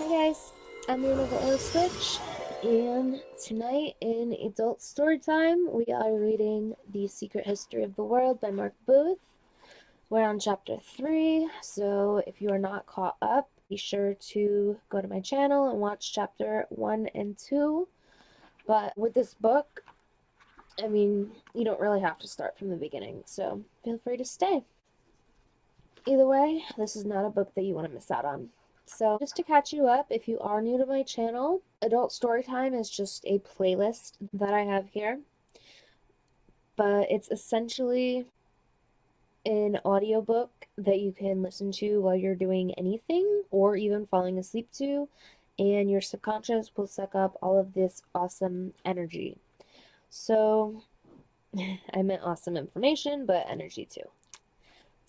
guys, I'm Luna the Oil Switch, and tonight in Adult Storytime, we are reading The Secret History of the World by Mark Booth. We're on chapter 3, so if you are not caught up, be sure to go to my channel and watch chapter 1 and 2. But with this book, you don't really have to start from the beginning, so feel free to stay. Either way, this is not a book that you want to miss out on. So, just to catch you up, if you are new to my channel, Adult Storytime is just a playlist that I have here. But it's essentially an audiobook that you can listen to while you're doing anything or even falling asleep to, and your subconscious will suck up all of this awesome energy. So, I meant awesome information, but energy too.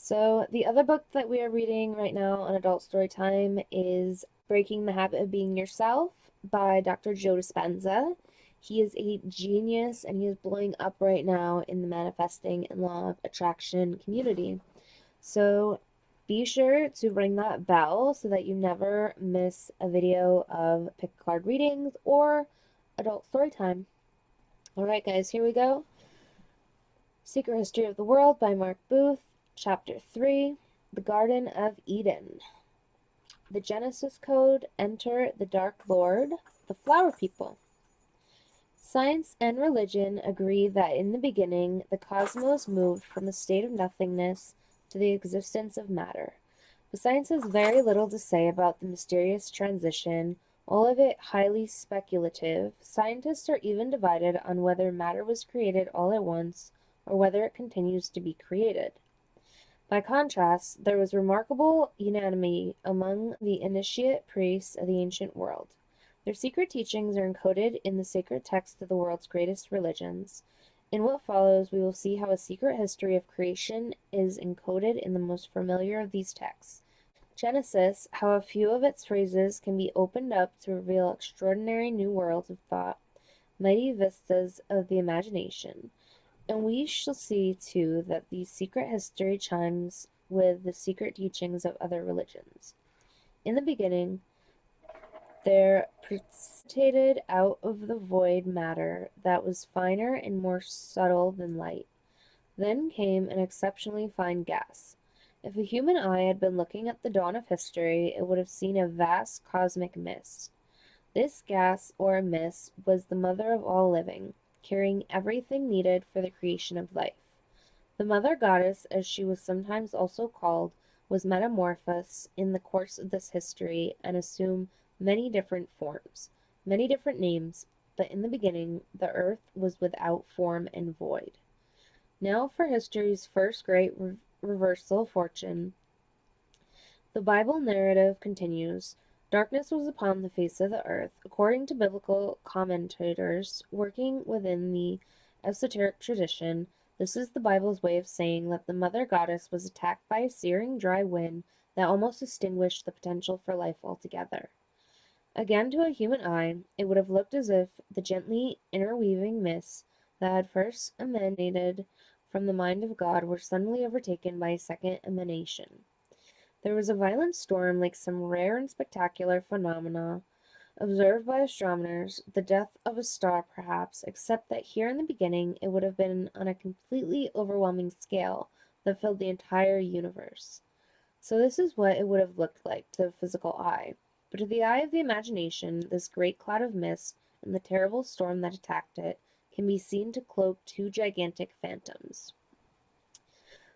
So, the other book that we are reading right now on Adult Storytime is Breaking the Habit of Being Yourself by Dr. Joe Dispenza. He is a genius and he is blowing up right now in the manifesting and law of attraction community. So, be sure to ring that bell so that you never miss a video of pick card readings or Adult Storytime. Alright, guys, here we go. Secret History of the World by Mark Booth. Chapter 3, The Garden of Eden. The Genesis Code, Enter the Dark Lord, the Flower People. Science and religion agree that in the beginning, the cosmos moved from a state of nothingness to the existence of matter. But science has very little to say about the mysterious transition, all of it highly speculative. Scientists are even divided on whether matter was created all at once or whether it continues to be created. By contrast, there was remarkable unanimity among the initiate priests of the ancient world. Their secret teachings are encoded in the sacred text of the world's greatest religions. In what follows, we will see how a secret history of creation is encoded in the most familiar of these texts. Genesis, how a few of its phrases can be opened up to reveal extraordinary new worlds of thought, mighty vistas of the imagination. And we shall see, too, that the secret history chimes with the secret teachings of other religions. In the beginning, there precipitated out of the void matter that was finer and more subtle than light. Then came an exceptionally fine gas. If a human eye had been looking at the dawn of history, it would have seen a vast cosmic mist. This gas, or mist, was the mother of all living, carrying everything needed for the creation of life. The mother goddess, as she was sometimes also called, was metamorphosed in the course of this history and assumed many different forms, many different names, but in the beginning the earth was without form and void. Now for history's first great reversal of fortune. The Bible narrative continues. Darkness was upon the face of the earth. According to biblical commentators working within the esoteric tradition, this is the Bible's way of saying that the mother goddess was attacked by a searing dry wind that almost extinguished the potential for life altogether. Again, to a human eye, it would have looked as if the gently interweaving mists that had first emanated from the mind of God were suddenly overtaken by a second emanation. There was a violent storm like some rare and spectacular phenomena observed by astronomers, the death of a star perhaps, except that here in the beginning it would have been on a completely overwhelming scale that filled the entire universe. So this is what it would have looked like to the physical eye. But to the eye of the imagination, this great cloud of mist and the terrible storm that attacked it can be seen to cloak two gigantic phantoms.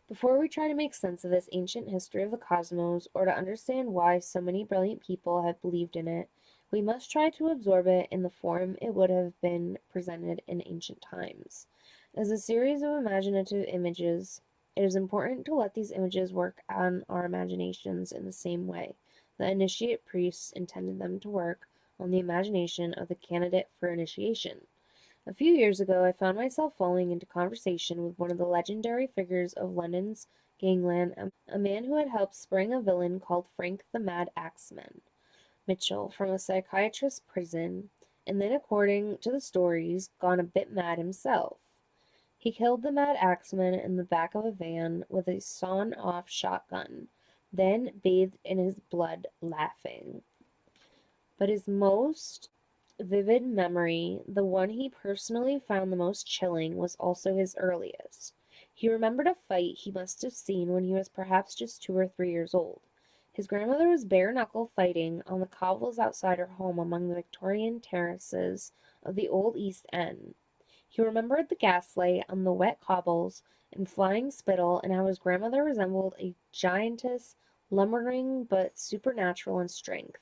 Before we try to make sense of this ancient history of the cosmos, or to understand why so many brilliant people have believed in it, we must try to absorb it in the form it would have been presented in ancient times. As a series of imaginative images, it is important to let these images work on our imaginations in the same way the initiate priests intended them to work on the imagination of the candidate for initiation. A few years ago I found myself falling into conversation with one of the legendary figures of London's gangland, a man who had helped spring a villain called Frank the Mad Axeman Mitchell from a psychiatrist's prison, and then, according to the stories, gone a bit mad himself. He killed the Mad Axeman in the back of a van with a sawn-off shotgun, then bathed in his blood, laughing. But his most vivid memory, the one he personally found the most chilling, was also his earliest. He remembered a fight he must have seen when he was perhaps just 2 or 3 years old. His grandmother was bare-knuckle fighting on the cobbles outside her home among the Victorian terraces of the old East End. He remembered the gaslight on the wet cobbles and flying spittle, and how his grandmother resembled a giantess, lumbering but supernatural in strength.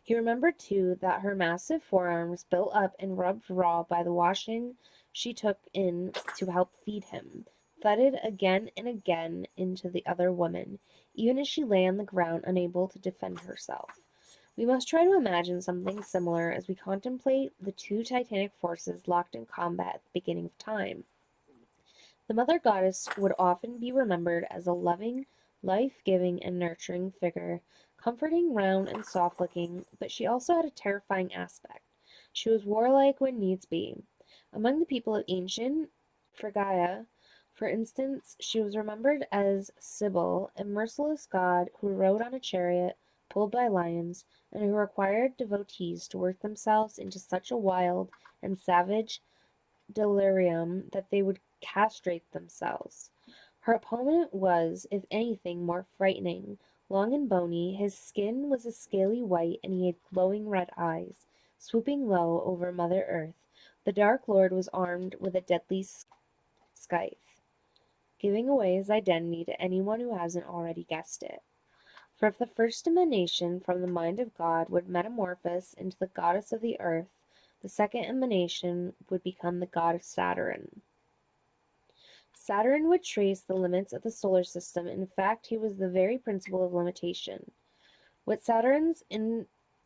He remembered, too, that her massive forearms, built up and rubbed raw by the washing she took in to help feed him, thudded again and again into the other woman, even as she lay on the ground unable to defend herself. We must try to imagine something similar as we contemplate the two titanic forces locked in combat at the beginning of time. The Mother Goddess would often be remembered as a loving, life-giving, and nurturing figure, comforting, round, and soft-looking, but she also had a terrifying aspect. She was warlike when needs be. Among the people of ancient Phrygia, for instance, she was remembered as Sibyl, a merciless god who rode on a chariot pulled by lions, and who required devotees to work themselves into such a wild and savage delirium that they would castrate themselves. Her opponent was, if anything, more frightening. Long and bony, his skin was a scaly white, and he had glowing red eyes. Swooping low over Mother Earth, the Dark Lord was armed with a deadly scythe, giving away his identity to anyone who hasn't already guessed it. For if the first emanation from the mind of God would metamorphose into the goddess of the earth, the second emanation would become the goddess Saturn. Saturn would trace the limits of the solar system. In fact, he was the very principle of limitation. What Saturn's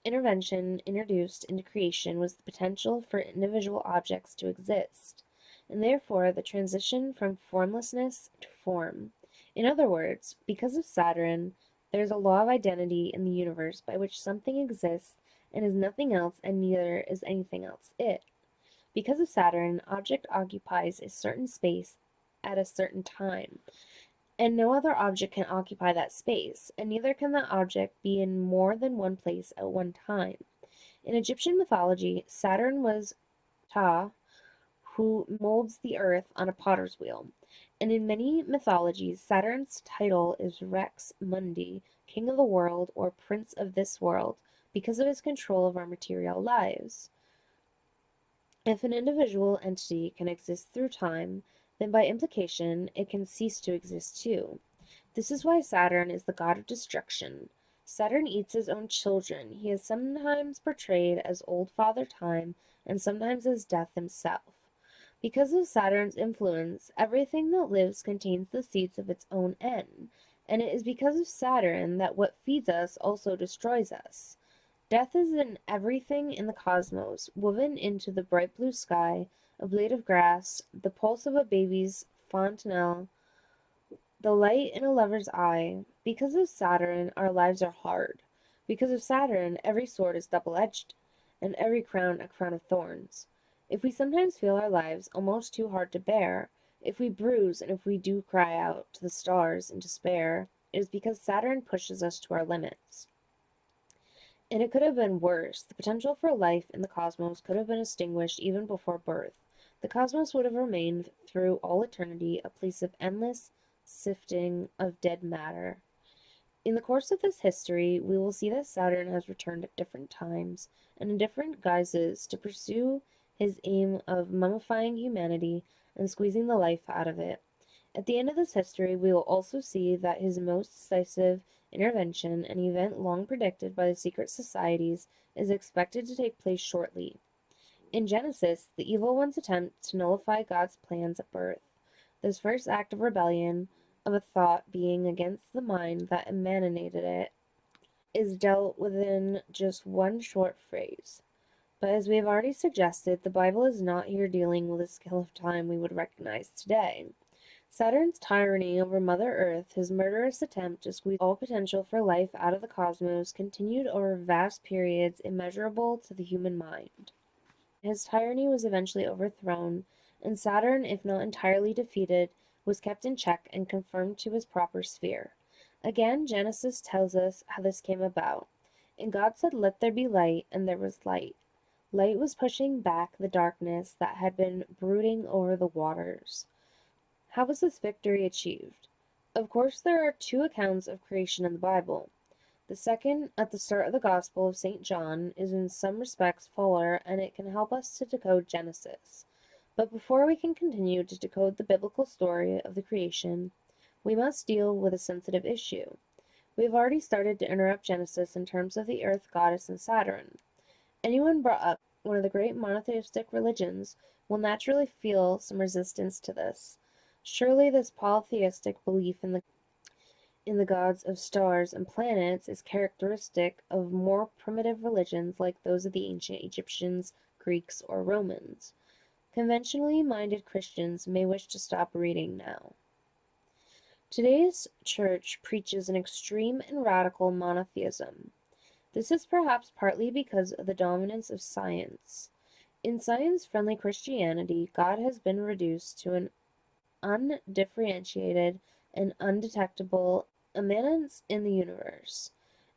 intervention introduced into creation was the potential for individual objects to exist, and therefore the transition from formlessness to form. In other words, because of Saturn, there is a law of identity in the universe by which something exists and is nothing else, and neither is anything else it. Because of Saturn, an object occupies a certain space at a certain time, and no other object can occupy that space, and neither can that object be in more than one place at one time. In Egyptian mythology, Saturn was Ptah, who molds the earth on a potter's wheel, and in many mythologies, Saturn's title is Rex Mundi, king of the world, or prince of this world, because of his control of our material lives. If an individual entity can exist through time, then by implication it can cease to exist too. This is why Saturn is the god of destruction. Saturn eats his own children. He is sometimes portrayed as Old Father Time and sometimes as Death himself. Because of Saturn's influence, everything that lives contains the seeds of its own end, and it is because of Saturn that what feeds us also destroys us. Death is in everything in the cosmos, woven into the bright blue sky, a blade of grass, the pulse of a baby's fontanelle, the light in a lover's eye. Because of Saturn, our lives are hard. Because of Saturn, every sword is double-edged, and every crown a crown of thorns. If we sometimes feel our lives almost too hard to bear, if we bruise and if we do cry out to the stars in despair, it is because Saturn pushes us to our limits. And it could have been worse. The potential for life in the cosmos could have been extinguished even before birth. The cosmos would have remained through all eternity a place of endless sifting of dead matter. In the course of this history, we will see that Saturn has returned at different times and in different guises to pursue his aim of mummifying humanity and squeezing the life out of it. At the end of this history, we will also see that his most decisive intervention, an event long predicted by the secret societies, is expected to take place shortly. In Genesis, the evil ones attempt to nullify God's plans at birth. This first act of rebellion, of a thought being against the mind that emanated it, is dealt with in just one short phrase. But as we have already suggested, the Bible is not here dealing with a scale of time we would recognize today. Saturn's tyranny over Mother Earth, his murderous attempt to squeeze all potential for life out of the cosmos, continued over vast periods immeasurable to the human mind. His tyranny was eventually overthrown, and Saturn, if not entirely defeated, was kept in check and confirmed to his proper sphere. Again, Genesis tells us how this came about. And God said, "Let there be light," and there was light. Light was pushing back the darkness that had been brooding over the waters. How was this victory achieved? Of course, there are two accounts of creation in the Bible. The second, at the start of the Gospel of St. John, is in some respects fuller, and it can help us to decode Genesis. But before we can continue to decode the biblical story of the creation, we must deal with a sensitive issue. We have already started to interrupt Genesis in terms of the earth goddess and Saturn. Anyone brought up one of the great monotheistic religions will naturally feel some resistance to this. Surely this polytheistic belief in the gods of stars and planets is characteristic of more primitive religions like those of the ancient Egyptians, Greeks, or Romans. Conventionally minded Christians may wish to stop reading now. Today's church preaches an extreme and radical monotheism. This is perhaps partly because of the dominance of science. In science-friendly Christianity, God has been reduced to an undifferentiated and undetectable immanence in the universe,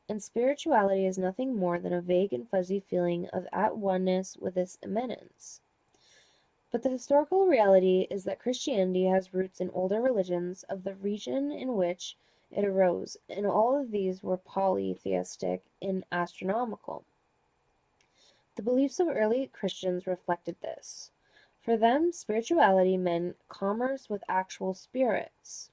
and spirituality is nothing more than a vague and fuzzy feeling of at-oneness with this immanence. But the historical reality is that Christianity has roots in older religions of the region in which it arose, and all of these were polytheistic and astronomical. The beliefs of early Christians reflected this. For them, spirituality meant commerce with actual spirits.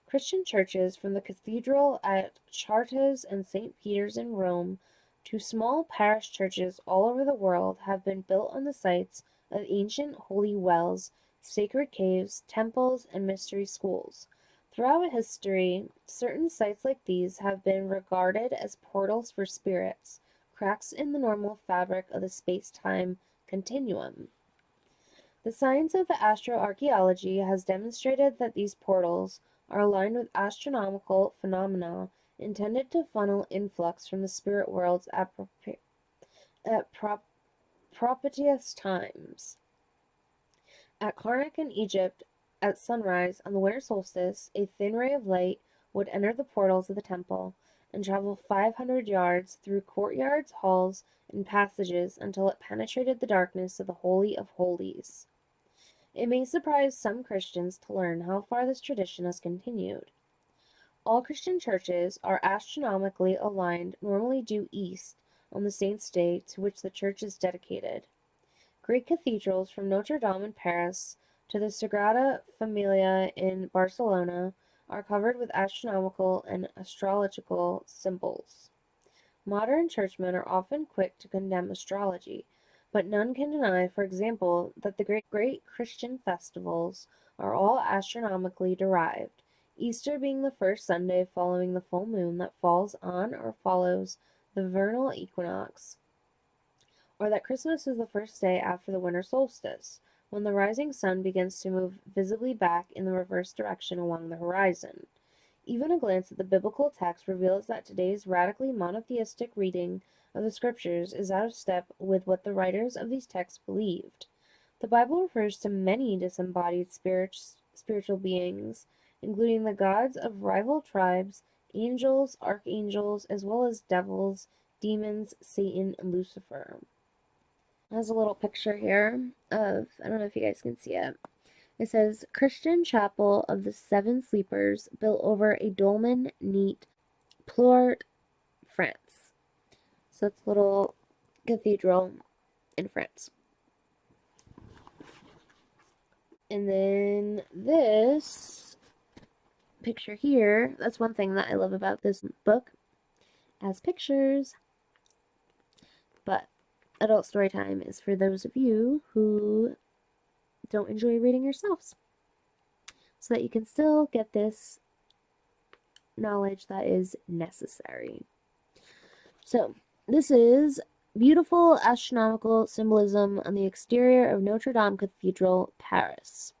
Christian churches, from the cathedral at Chartres and St. Peter's in Rome to small parish churches all over the world, have been built on the sites of ancient holy wells, sacred caves, temples, and mystery schools. Throughout history, certain sites like these have been regarded as portals for spirits, cracks in the normal fabric of the space-time continuum. The science of astroarchaeology has demonstrated that these portals are aligned with astronomical phenomena intended to funnel influx from the spirit worlds at propitious times. At Karnak in Egypt, at sunrise on the winter solstice, a thin ray of light would enter the portals of the temple and travel 500 yards through courtyards, halls, and passages until it penetrated the darkness of the Holy of Holies. It may surprise some Christians to learn how far this tradition has continued. All Christian churches are astronomically aligned, normally due east on the saint's day to which the church is dedicated. Great cathedrals from Notre Dame in Paris to the Sagrada Familia in Barcelona are covered with astronomical and astrological symbols. Modern churchmen are often quick to condemn astrology, but none can deny, for example, that the great Christian festivals are all astronomically derived, Easter being the first Sunday following the full moon that falls on or follows the vernal equinox, or that Christmas is the first day after the winter solstice, when the rising sun begins to move visibly back in the reverse direction along the horizon. Even a glance at the biblical text reveals that today's radically monotheistic reading of the scriptures is out of step with what the writers of these texts believed. The Bible refers to many disembodied spiritual beings, including the gods of rival tribes, angels, archangels, as well as devils, demons, Satan, and Lucifer. There's a little picture here of, I don't know if you guys can see it. It says, Christian Chapel of the Seven Sleepers, built over a dolmen neat Ploert, France. So it's a little cathedral in France. And then this picture here, that's one thing that I love about this book, as pictures. But adult story time is for those of you who don't enjoy reading yourselves, so that you can still get this knowledge that is necessary. So, this is beautiful astronomical symbolism on the exterior of Notre Dame Cathedral, Paris.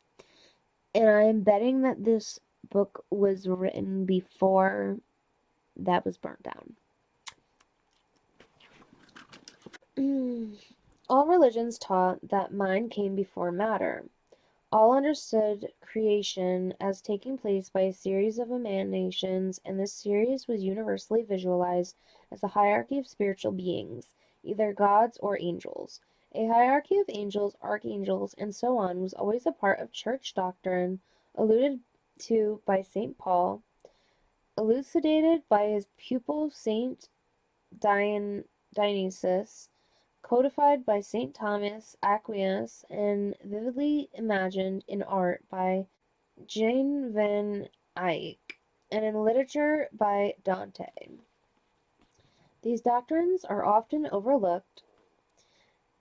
And I am betting that this book was written before that was burnt down. All religions taught that mind came before matter. All understood creation as taking place by a series of emanations, and this series was universally visualized as a hierarchy of spiritual beings, either gods or angels. A hierarchy of angels, archangels, and so on was always a part of church doctrine, alluded to by St. Paul, elucidated by his pupil St. Dionysius, codified by St. Thomas Aquinas, and vividly imagined in art by Jan van Eyck, and in literature by Dante. These doctrines are often overlooked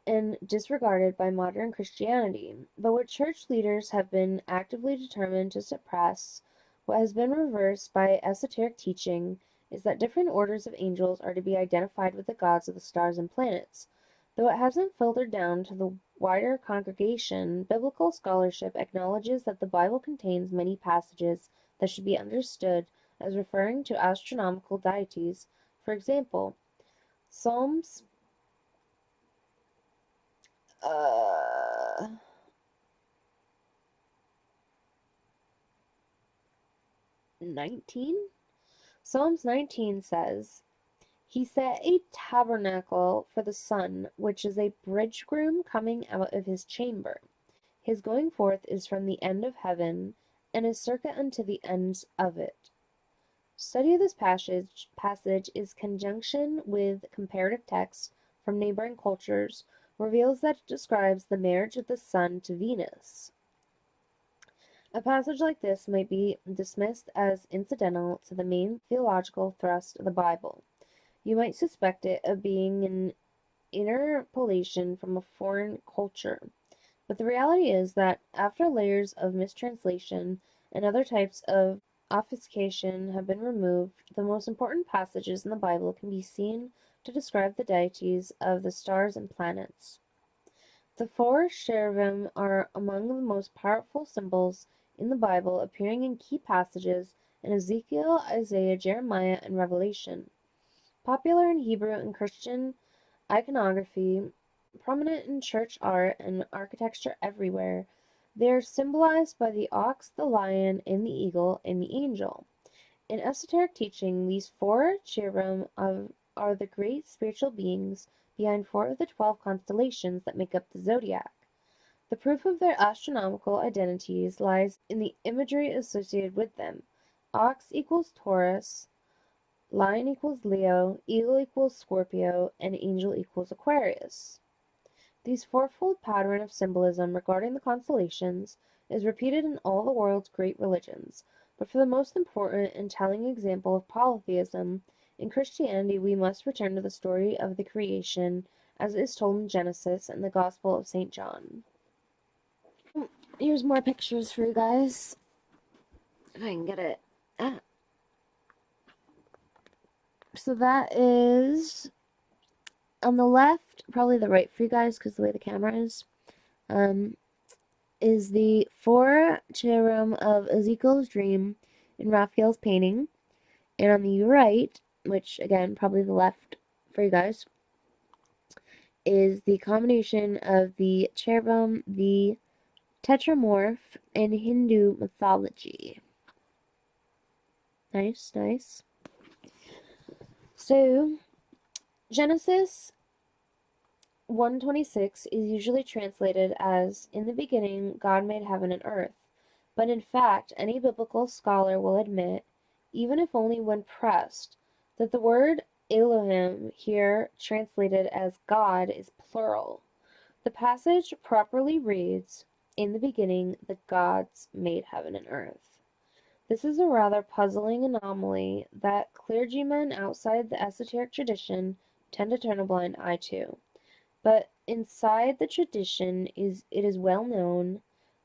and disregarded by modern Christianity, but what church leaders have been actively determined to suppress, what has been reversed by esoteric teaching, is that different orders of angels are to be identified with the gods of the stars and planets. Though it hasn't filtered down to the wider congregation, biblical scholarship acknowledges that the Bible contains many passages that should be understood as referring to astronomical deities. For example, Psalms uh, 19? Psalms 19 says, He set a tabernacle for the sun, which is a bridegroom coming out of his chamber. His going forth is from the end of heaven, and his circuit unto the ends of it. Study of this passage is conjunction with comparative texts from neighboring cultures, reveals that it describes the marriage of the sun to Venus. A passage like this might be dismissed as incidental to the main theological thrust of the Bible. You might suspect it of being an interpolation from a foreign culture. But the reality is that after layers of mistranslation and other types of obfuscation have been removed, the most important passages in the Bible can be seen to describe the deities of the stars and planets. The four cherubim are among the most powerful symbols in the Bible, appearing in key passages in Ezekiel, Isaiah, Jeremiah, and Revelation. Popular in Hebrew and Christian iconography, prominent in church art and architecture everywhere, they are symbolized by the ox, the lion, and the eagle, and the angel. In esoteric teaching, these four cherubim are the great spiritual beings behind 4 of the 12 constellations that make up the zodiac. The proof of their astronomical identities lies in the imagery associated with them. Ox equals Taurus, lion equals Leo, eagle equals Scorpio, and angel equals Aquarius. This fourfold pattern of symbolism regarding the constellations is repeated in all the world's great religions, but for the most important and telling example of polytheism, in Christianity we must return to the story of the creation as it is told in Genesis and the Gospel of St. John. Here's more pictures for you guys, if I can get it. So that is on the left, probably the right for you guys because the way the camera is the 4 cherubim of Ezekiel's dream in Raphael's painting. And on the right, which again, probably the left for you guys, is the combination of the cherubim, the tetramorph, in Hindu mythology. Nice, nice. So, Genesis 1:26 is usually translated as, In the beginning, God made heaven and earth. But in fact, any biblical scholar will admit, even if only when pressed, that the word Elohim here translated as God is plural. The passage properly reads, In the beginning, the gods made heaven and earth. This is a rather puzzling anomaly that clergymen outside the esoteric tradition tend to turn a blind eye to. But inside the tradition it is well known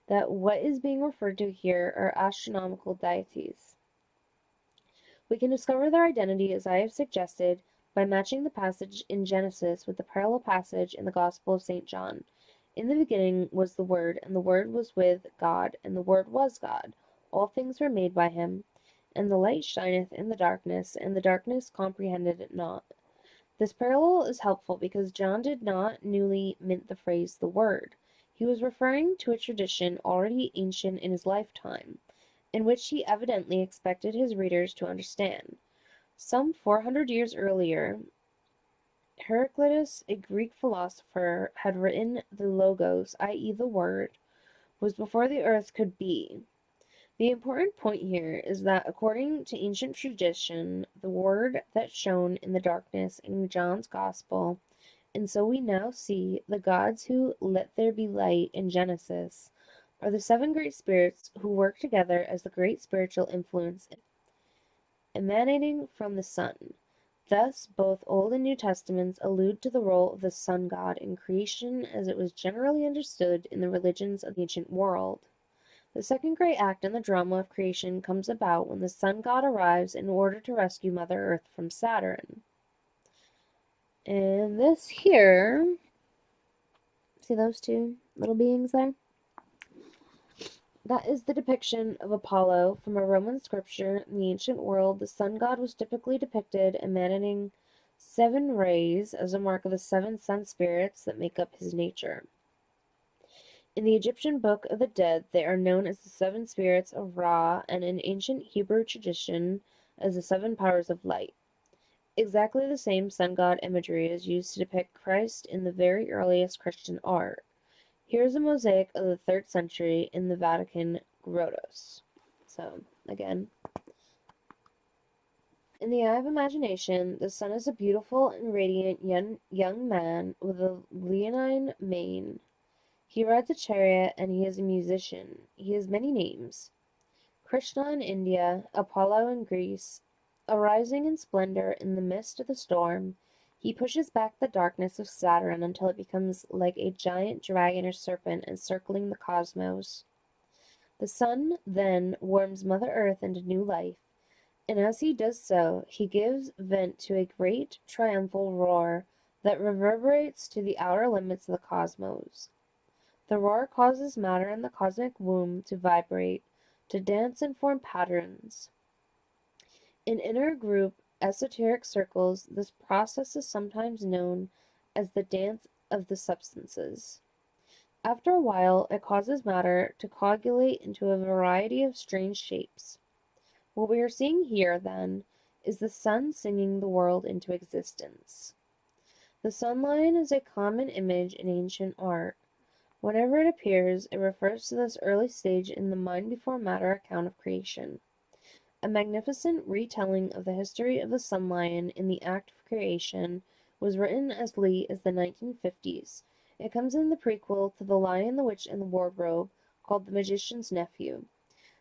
that what is being referred to here are astronomical deities. We can discover their identity, as I have suggested, by matching the passage in Genesis with the parallel passage in the Gospel of St. John. In the beginning was the Word, and the Word was with God, and the Word was God. All things were made by him, and the light shineth in the darkness, and the darkness comprehended it not. This parallel is helpful because John did not newly mint the phrase "the Word." He was referring to a tradition already ancient in his lifetime, in which he evidently expected his readers to understand. Some 400 years earlier, Heraclitus, a Greek philosopher, had written the Logos, i.e. the Word, was before the earth could be. The important point here is that according to ancient tradition, the Word that shone in the darkness in John's Gospel, and so we now see the gods who let there be light in Genesis, are the seven great spirits who work together as the great spiritual influence emanating from the sun. Thus, both Old and New Testaments allude to the role of the sun god in creation as it was generally understood in the religions of the ancient world. The second great act in the drama of creation comes about when the sun god arrives in order to rescue Mother Earth from Saturn. And this here, see those two little beings there? That is the depiction of Apollo from a Roman scripture. In the ancient world, the sun god was typically depicted emanating 7 rays as a mark of the 7 sun spirits that make up his nature. In the Egyptian Book of the Dead, they are known as the 7 spirits of Ra, and in ancient Hebrew tradition as the 7 powers of light. Exactly the same sun god imagery is used to depict Christ in the very earliest Christian art. Here is a mosaic of the 3rd century in the Vatican grottos. So, again, in the eye of imagination, the sun is a beautiful and radiant young man with a leonine mane. He rides a chariot, and he is a musician. He has many names. Krishna in India, Apollo in Greece. Arising in splendor in the midst of the storm, he pushes back the darkness of Saturn until it becomes like a giant dragon or serpent encircling the cosmos. The sun, then, warms Mother Earth into new life, and as he does so, he gives vent to a great triumphal roar that reverberates to the outer limits of the cosmos. The roar causes matter in the cosmic womb to vibrate, to dance and form patterns. In inner group esoteric circles, this process is sometimes known as the dance of the substances. After a while, it causes matter to coagulate into a variety of strange shapes. What we are seeing here, then, is the sun singing the world into existence. The sun lion is a common image in ancient art. Whenever it appears, it refers to this early stage in the mind before matter account of creation. A magnificent retelling of the history of the sun lion in the act of creation was written as late as the 1950s. It comes in the prequel to The Lion, the Witch, and the Wardrobe, called The Magician's Nephew.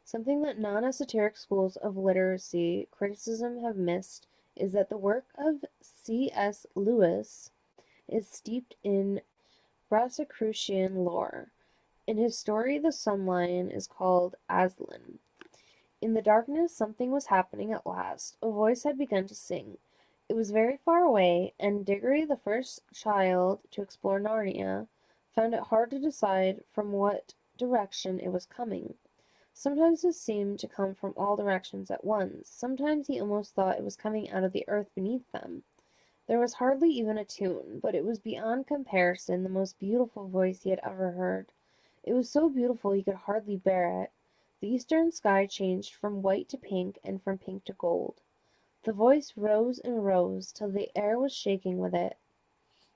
Something that non-esoteric schools of literacy criticism have missed is that the work of C.S. Lewis is steeped in Rosicrucian lore. In his story, the sun lion is called Aslan. In the darkness something was happening at last. A voice had begun to sing. It was very far away, and Diggory, the first child to explore Narnia, found it hard to decide from what direction it was coming. Sometimes it seemed to come from all directions at once. Sometimes he almost thought it was coming out of the earth beneath them. There was hardly even a tune, but it was beyond comparison the most beautiful voice he had ever heard. It was so beautiful he could hardly bear it. The eastern sky changed from white to pink, and from pink to gold. The voice rose and rose, till the air was shaking with it.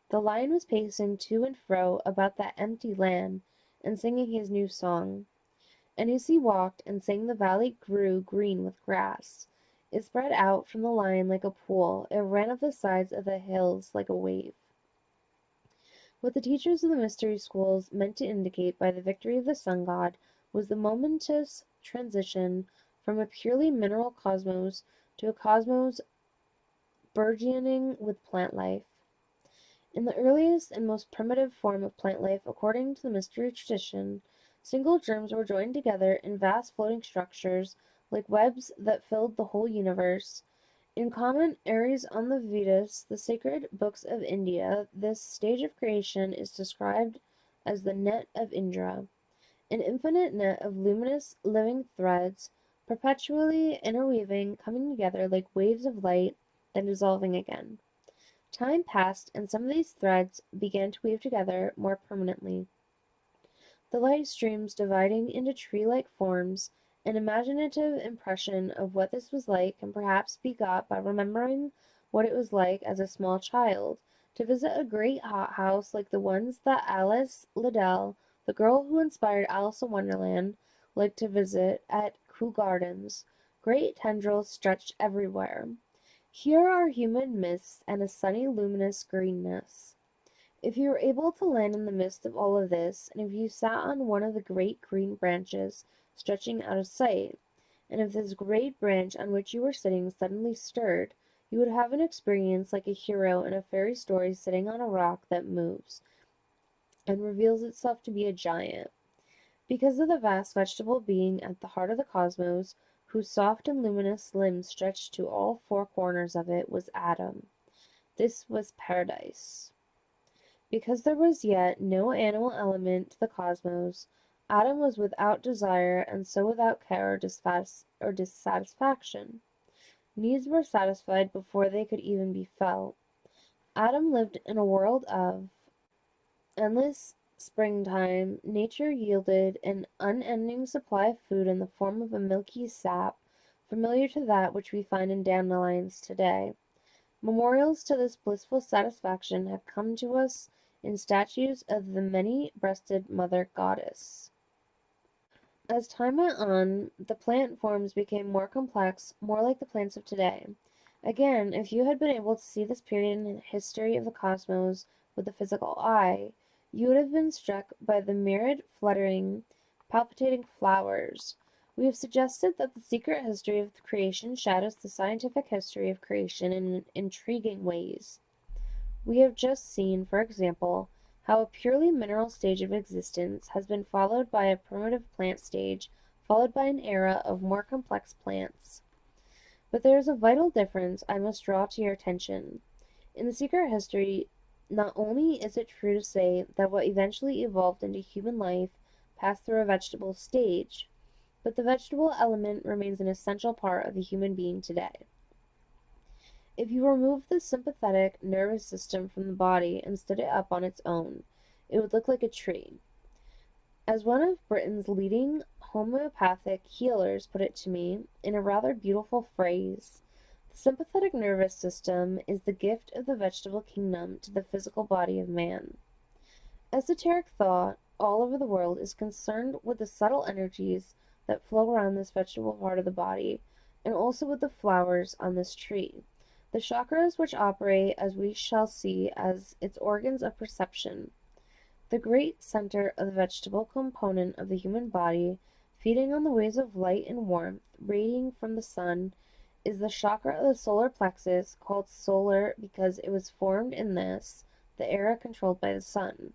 The lion was pacing to and fro about that empty land, and singing his new song. And as he walked and sang, the valley grew green with grass. It spread out from the lion like a pool. It ran up the sides of the hills like a wave. What the teachers of the mystery schools meant to indicate by the victory of the sun god was the momentous transition from a purely mineral cosmos to a cosmos burgeoning with plant life. In the earliest and most primitive form of plant life, according to the mystery tradition, single germs were joined together in vast floating structures like webs that filled the whole universe. In commentaries on the Vedas, the sacred books of India, this stage of creation is described as the net of Indra, an infinite net of luminous living threads, perpetually interweaving, coming together like waves of light, then dissolving again. Time passed, and some of these threads began to weave together more permanently. the light streams dividing into tree-like forms. An imaginative impression of what this was like can perhaps be got by remembering what it was like as a small child to visit a great hothouse like the ones that Alice Liddell, the girl who inspired Alice in Wonderland, liked to visit at Kew Gardens. Great tendrils stretched everywhere. Here are humid mists and a sunny luminous greenness. If you were able to land in the midst of all of this, and if you sat on one of the great green branches stretching out of sight, and if this great branch on which you were sitting suddenly stirred, you would have an experience like a hero in a fairy story sitting on a rock that moves, and reveals itself to be a giant. Because of the vast vegetable being at the heart of the cosmos, whose soft and luminous limbs stretched to all four corners of it, was Adam. This was paradise. Because there was yet no animal element to the cosmos, Adam was without desire and so without care or dissatisfaction. Needs were satisfied before they could even be felt. Adam lived in a world of endless springtime. Nature yielded an unending supply of food in the form of a milky sap, familiar to that which we find in dandelions today. Memorials to this blissful satisfaction have come to us in statues of the many-breasted mother goddess. As time went on, the plant forms became more complex, more like the plants of today. Again, if you had been able to see this period in the history of the cosmos with the physical eye, you would have been struck by the myriad fluttering, palpitating flowers. We have suggested that the secret history of creation shadows the scientific history of creation in intriguing ways. We have just seen, for example, how a purely mineral stage of existence has been followed by a primitive plant stage, followed by an era of more complex plants. But there is a vital difference I must draw to your attention. In the secret history, not only is it true to say that what eventually evolved into human life passed through a vegetable stage, but the vegetable element remains an essential part of the human being today. If you remove the sympathetic nervous system from the body and stood it up on its own, it would look like a tree. As one of Britain's leading homeopathic healers put it to me, in a rather beautiful phrase, the sympathetic nervous system is the gift of the vegetable kingdom to the physical body of man. Esoteric thought all over the world is concerned with the subtle energies that flow around this vegetable part of the body, and also with the flowers on this tree. The chakras, which operate, as we shall see, as its organs of perception. The great center of the vegetable component of the human body, feeding on the waves of light and warmth radiating from the sun, is the chakra of the solar plexus, called solar because it was formed in this, the era controlled by the sun.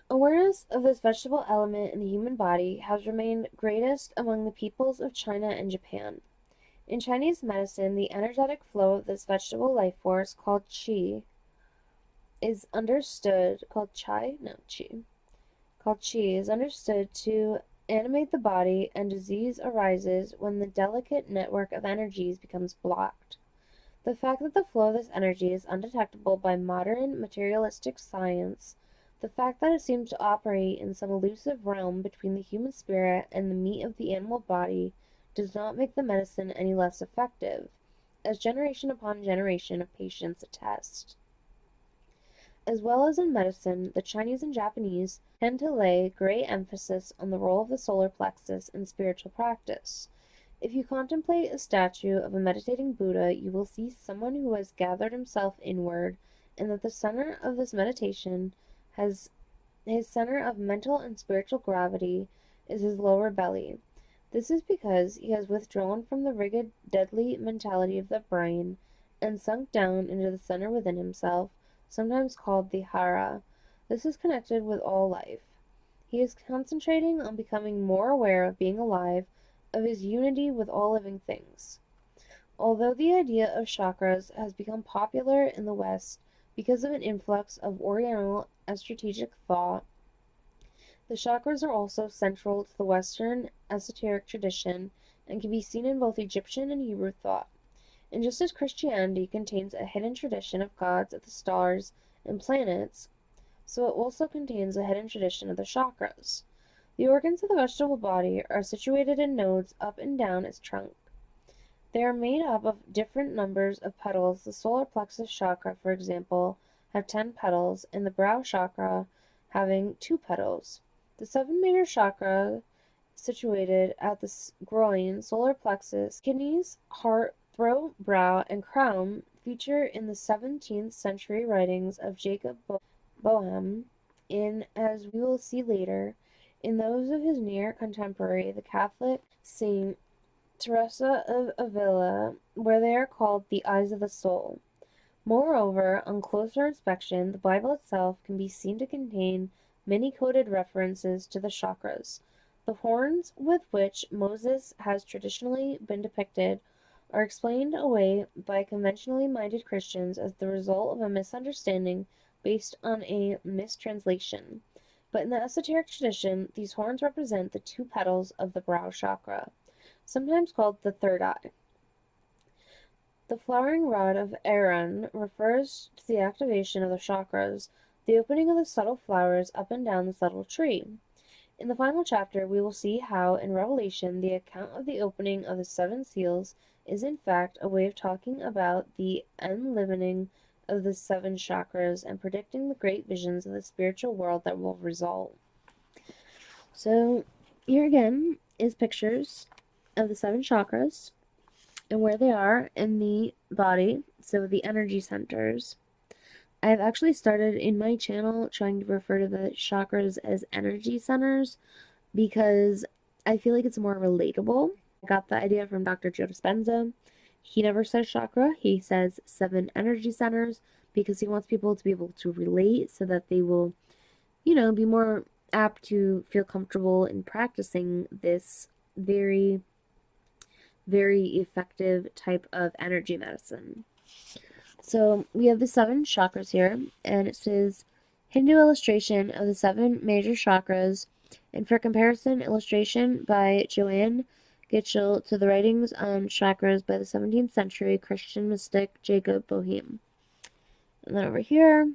Awareness of this vegetable element in the human body has remained greatest among the peoples of China and Japan. In Chinese medicine, the energetic flow of this vegetable life force, called qi, is understood to animate the body, and disease arises when the delicate network of energies becomes blocked. The fact that the flow of this energy is undetectable by modern materialistic science, the fact that it seems to operate in some elusive realm between the human spirit and the meat of the animal body, does not make the medicine any less effective, as generation upon generation of patients attest. As well as in medicine, the Chinese and Japanese tend to lay great emphasis on the role of the solar plexus in spiritual practice. If you contemplate a statue of a meditating Buddha, you will see someone who has gathered himself inward, and that the center of this meditation has his center of mental and spiritual gravity is his lower belly. This is because he has withdrawn from the rigid, deadly mentality of the brain and sunk down into the center within himself, sometimes called the hara. This is connected with all life. He is concentrating on becoming more aware of being alive, of his unity with all living things. Although the idea of chakras has become popular in the West because of an influx of Oriental strategic thought, the chakras are also central to the Western esoteric tradition and can be seen in both Egyptian and Hebrew thought. And just as Christianity contains a hidden tradition of gods of the stars and planets, so it also contains a hidden tradition of the chakras. The organs of the vegetable body are situated in nodes up and down its trunk. They are made up of different numbers of petals. The solar plexus chakra, for example, have 10 petals, and the brow chakra having 2 petals. The 7 major chakras situated at the groin, solar plexus, kidneys, heart, throat, brow, and crown feature in the 17th century writings of Jacob Boehm, in, as we will see later, in those of his near contemporary, the Catholic Saint Teresa of Avila, where they are called the eyes of the soul. Moreover, on closer inspection, the Bible itself can be seen to contain many coded references to the chakras. The horns with which Moses has traditionally been depicted are explained away by conventionally minded Christians as the result of a misunderstanding based on a mistranslation. But in the esoteric tradition, these horns represent the 2 petals of the brow chakra, sometimes called the third eye. The flowering rod of Aaron refers to the activation of the chakras, the opening of the subtle flowers up and down the subtle tree. In the final chapter, we will see how, in Revelation, the account of the opening of the 7 seals is in fact a way of talking about the enlivening of the 7 chakras and predicting the great visions of the spiritual world that will result. So, here again is pictures of the 7 chakras and where they are in the body, so the energy centers. I've actually started in my channel trying to refer to the chakras as energy centers because I feel like it's more relatable. I got the idea from Dr. Joe Dispenza. He never says chakra, he says 7 energy centers because he wants people to be able to relate so that they will, be more apt to feel comfortable in practicing this very very effective type of energy medicine. So we have the 7 chakras here, and it says Hindu illustration of the 7 major chakras, and for comparison, illustration by Joanne Gitchell to the writings on chakras by the 17th century Christian mystic Jacob Boehm. And then over here,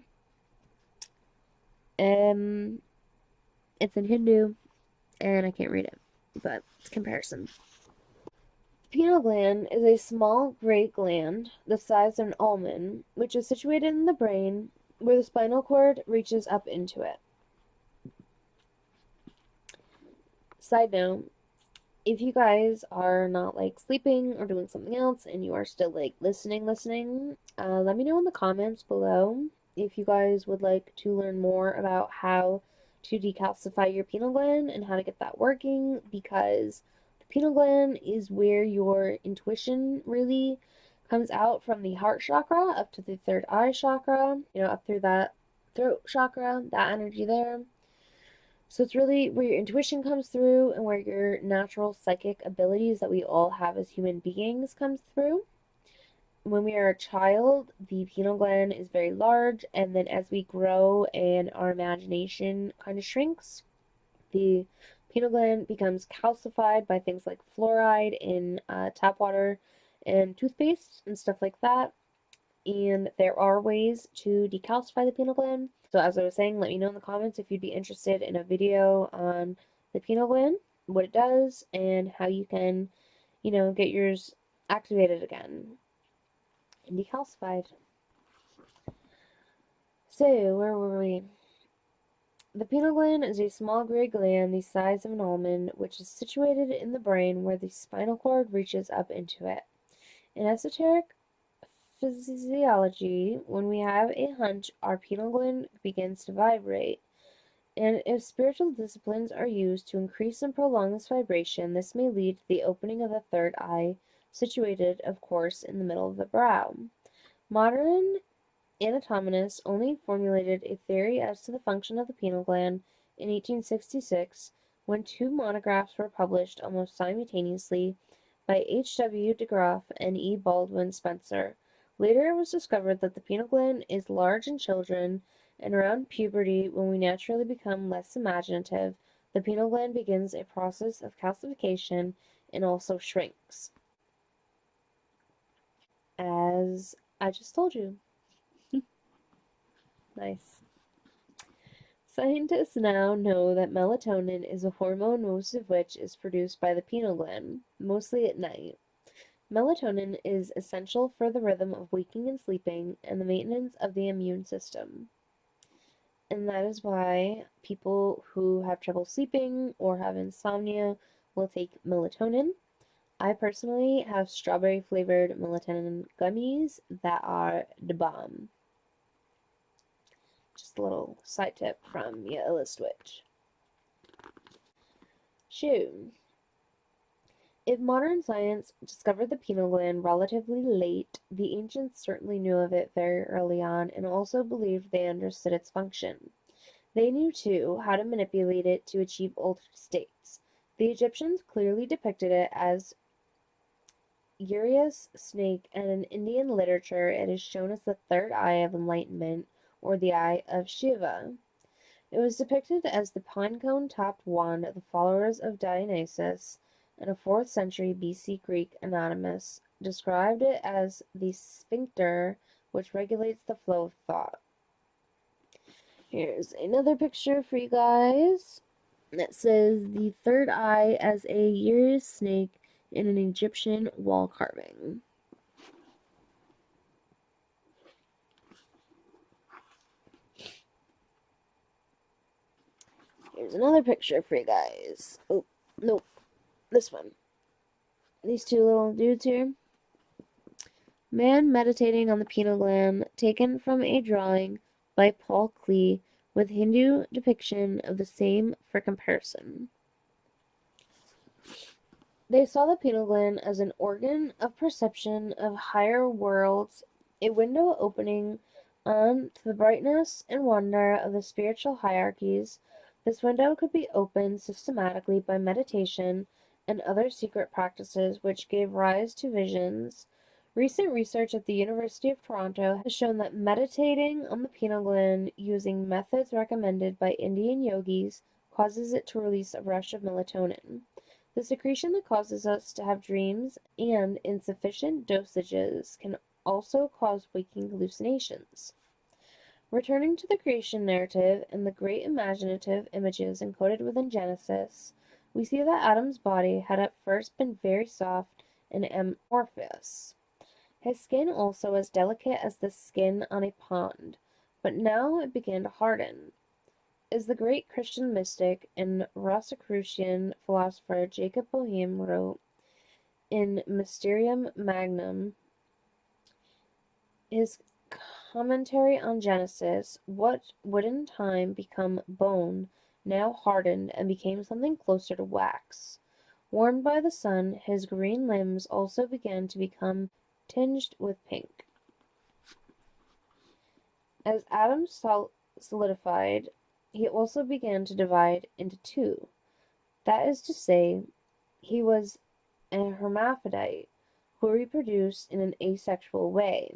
it's in Hindu, and I can't read it, but it's comparison. The pineal gland is a small gray gland the size of an almond, which is situated in the brain where the spinal cord reaches up into it. Side note, if you guys are not like sleeping or doing something else and you are still like listening, let me know in the comments below if you guys would like to learn more about how to decalcify your pineal gland and how to get that working, because the pineal gland is where your intuition really comes out from the heart chakra up to the third eye chakra, up through that throat chakra, that energy there. So it's really where your intuition comes through and where your natural psychic abilities that we all have as human beings comes through. When we are a child, the pineal gland is very large, and then as we grow and our imagination kind of shrinks, the pineal gland becomes calcified by things like fluoride in tap water and toothpaste and stuff like that. And there are ways to decalcify the pineal gland. So as I was saying, let me know in the comments if you'd be interested in a video on the pineal gland, what it does, and how you can, get yours activated again and decalcified. So, where were we? The pineal gland is a small gray gland the size of an almond, which is situated in the brain where the spinal cord reaches up into it. In esoteric physiology, when we have a hunch, our pineal gland begins to vibrate. And if spiritual disciplines are used to increase and prolong this vibration, this may lead to the opening of the third eye, situated, of course, in the middle of the brow. Modern anatomists only formulated a theory as to the function of the pineal gland in 1866, when 2 monographs were published almost simultaneously by H. W. de Graaf and E. Baldwin Spencer. Later it was discovered that the pineal gland is large in children, and around puberty, when we naturally become less imaginative, the pineal gland begins a process of calcification and also shrinks. As I just told you. Nice. Scientists now know that melatonin is a hormone, most of which is produced by the pineal gland, mostly at night. Melatonin is essential for the rhythm of waking and sleeping and the maintenance of the immune system. And that is why people who have trouble sleeping or have insomnia will take melatonin. I personally have strawberry flavored melatonin gummies that are the bomb. Just a little side tip from your Switch. Shoo. If modern science discovered the pineal gland relatively late, the ancients certainly knew of it very early on and also believed they understood its function. They knew, too, how to manipulate it to achieve altered states. The Egyptians clearly depicted it as Urias snake, and in Indian literature it is shown as the third eye of enlightenment, or the eye of Shiva. It was depicted as the pine-cone-topped wand of the followers of Dionysus, and a 4th century BC Greek anatomist described it as the sphincter which regulates the flow of thought. Here's another picture for you guys that says the third eye as a Urias snake in an Egyptian wall carving. Here's another picture for you guys. Oh, nope, this one. These two little dudes here. Man meditating on the pineal gland, taken from a drawing by Paul Klee, with Hindu depiction of the same for comparison. They saw the pineal gland as an organ of perception of higher worlds, a window opening on to the brightness and wonder of the spiritual hierarchies. This window could be opened systematically by meditation and other secret practices which gave rise to visions. Recent research at the University of Toronto has shown that meditating on the pineal gland using methods recommended by Indian yogis causes it to release a rush of melatonin, the secretion that causes us to have dreams, and in sufficient dosages can also cause waking hallucinations. Returning to the creation narrative and the great imaginative images encoded within Genesis, we see that Adam's body had at first been very soft and amorphous. His skin also as delicate as the skin on a pond, but now it began to harden. As the great Christian mystic and Rosicrucian philosopher Jacob Boehme wrote in Mysterium Magnum, his commentary on Genesis, what would in time become bone now hardened and became something closer to wax. Warmed by the sun, his green limbs also began to become tinged with pink. As Adam solidified, he also began to divide into two. That is to say, he was a hermaphrodite who reproduced in an asexual way.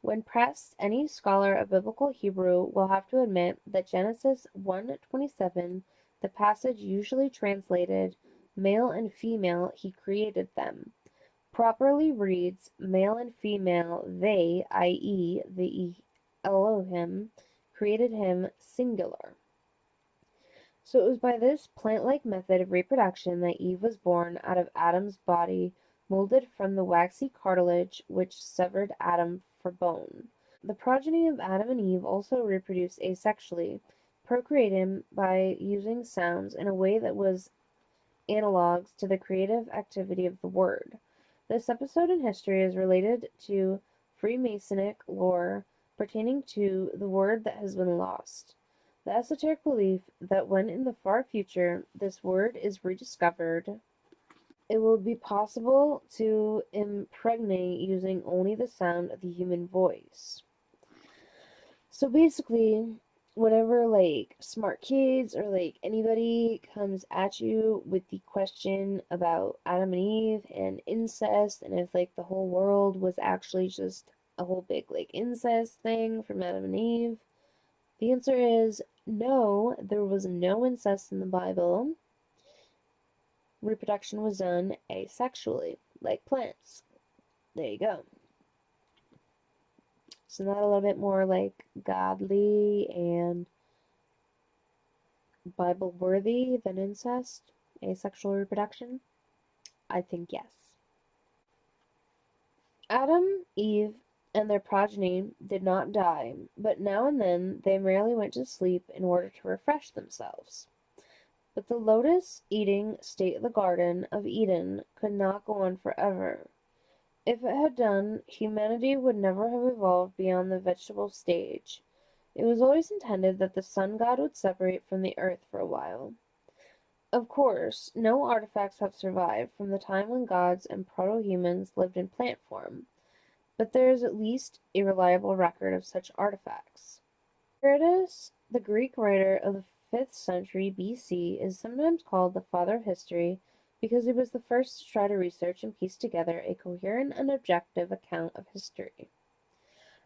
When pressed, any scholar of biblical Hebrew will have to admit that Genesis 1:27, the passage usually translated, "Male and female he created them," properly reads, "Male and female they, i.e., the Elohim, created him singular." So it was by this plant-like method of reproduction that Eve was born out of Adam's body, molded from the waxy cartilage which severed Adam for bone. The progeny of Adam and Eve also reproduced asexually, procreating by using sounds in a way that was analogues to the creative activity of the word. This episode in history is related to Freemasonic lore pertaining to the word that has been lost. The esoteric belief that when in the far future this word is rediscovered, it will be possible to impregnate using only the sound of the human voice. So basically, whenever like smart kids or like anybody comes at you with the question about Adam and Eve and incest, and if like the whole world was actually just a whole big like incest thing from Adam and Eve, the answer is no, there was no incest in the Bible. Reproduction was done asexually, like plants. There you go. So that a little bit more like godly and Bible worthy than incest, asexual reproduction? I think yes. Adam, Eve, and their progeny did not die, but now and then they merely went to sleep in order to refresh themselves. But the lotus-eating state of the Garden of Eden could not go on forever. If it had done, humanity would never have evolved beyond the vegetable stage. It was always intended that the sun god would separate from the earth for a while. Of course, no artifacts have survived from the time when gods and proto-humans lived in plant form, but there is at least a reliable record of such artifacts. Herodotus, the Greek writer of the 5th century BC, is sometimes called the father of history because he was the first to try to research and piece together a coherent and objective account of history.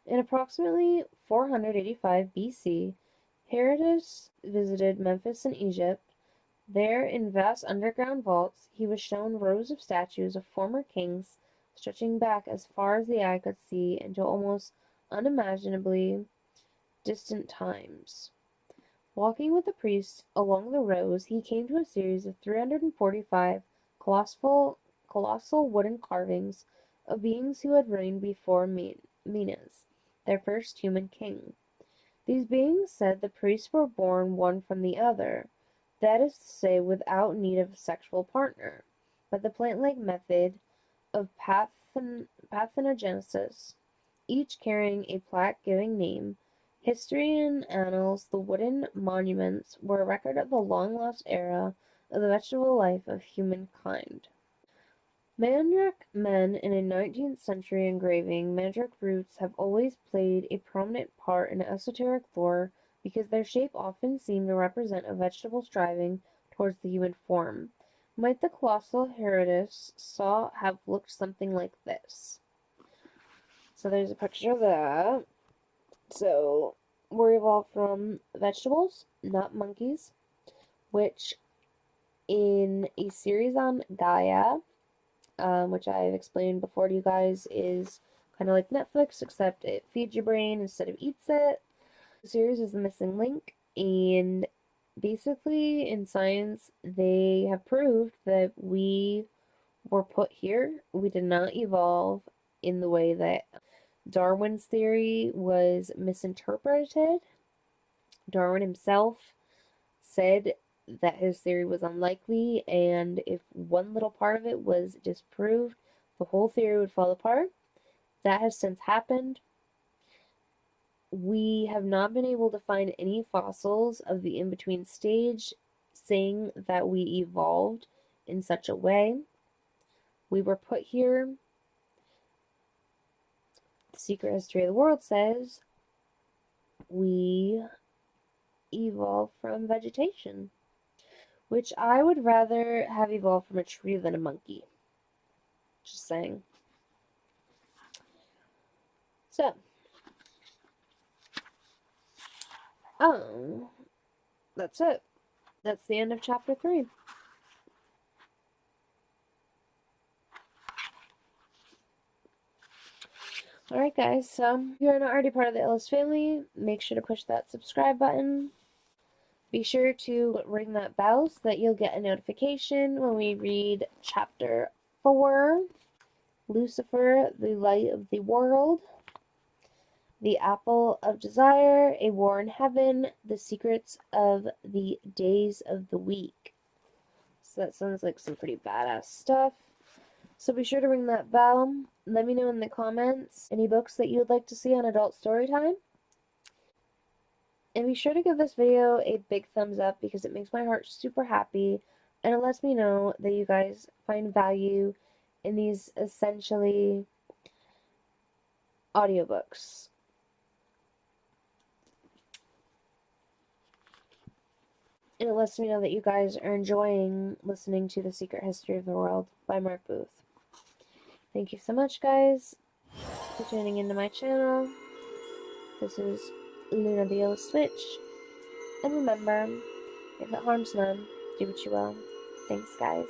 In approximately 485 BC, Herodotus visited Memphis in Egypt. There, in vast underground vaults, he was shown rows of statues of former kings stretching back as far as the eye could see into almost unimaginably distant times. Walking with the priest along the rows, he came to a series of 345 colossal wooden carvings of beings who had reigned before Menes, their first human king. These beings said the priests were born one from the other, that is to say, without need of a sexual partner, by the plant-like method of parthenogenesis, each carrying a plaque-giving name. History and annals, the wooden monuments, were a record of the long-lost era of the vegetable life of humankind. Mandrake men in a 19th century engraving, mandrake roots have always played a prominent part in esoteric lore because their shape often seemed to represent a vegetable striving towards the human form. Might the colossal Herodotus saw have looked something like this? So there's a picture of that. So we're evolved from vegetables, not monkeys, which in a series on Gaia, which I've explained before to you guys, is kind of like Netflix, except it feeds your brain instead of eats it. The series is The Missing Link, and basically in science, they have proved that we were put here. We did not evolve in the way that Darwin's theory was misinterpreted. Darwin himself said that his theory was unlikely, and if one little part of it was disproved, the whole theory would fall apart. That has since happened. We have not been able to find any fossils of the in-between stage saying that we evolved in such a way. We were put here. The Secret History of the World says we evolved from vegetation, which I would rather have evolved from a tree than a monkey. Just saying. So, that's it. That's the end of chapter 3. Alright guys, so if you're not already part of the Ellis family, make sure to push that subscribe button. Be sure to ring that bell so that you'll get a notification when we read chapter 4, Lucifer, the Light of the World, The Apple of Desire, A War in Heaven, The Secrets of the Days of the Week. So that sounds like some pretty badass stuff. So be sure to ring that bell. Let me know in the comments any books that you would like to see on Adult Storytime. And be sure to give this video a big thumbs up because it makes my heart super happy and it lets me know that you guys find value in these essentially audiobooks. And it lets me know that you guys are enjoying listening to The Secret History of the World by Mark Booth. Thank you so much, guys, for tuning into my channel. This is Luna the Yellow Switch. And remember, if it harms none, do what you will. Thanks, guys.